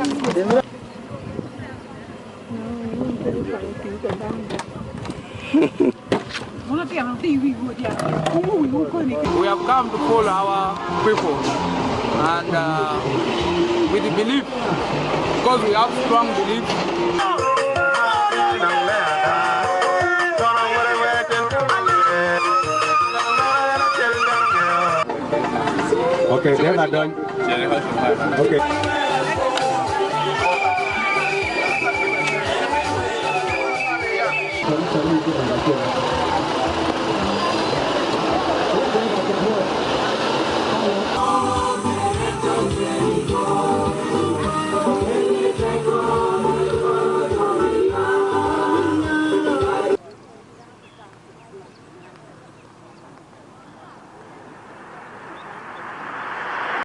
We have come to follow our people and with the belief, because we have strong belief. Okay, they're not done. Okay.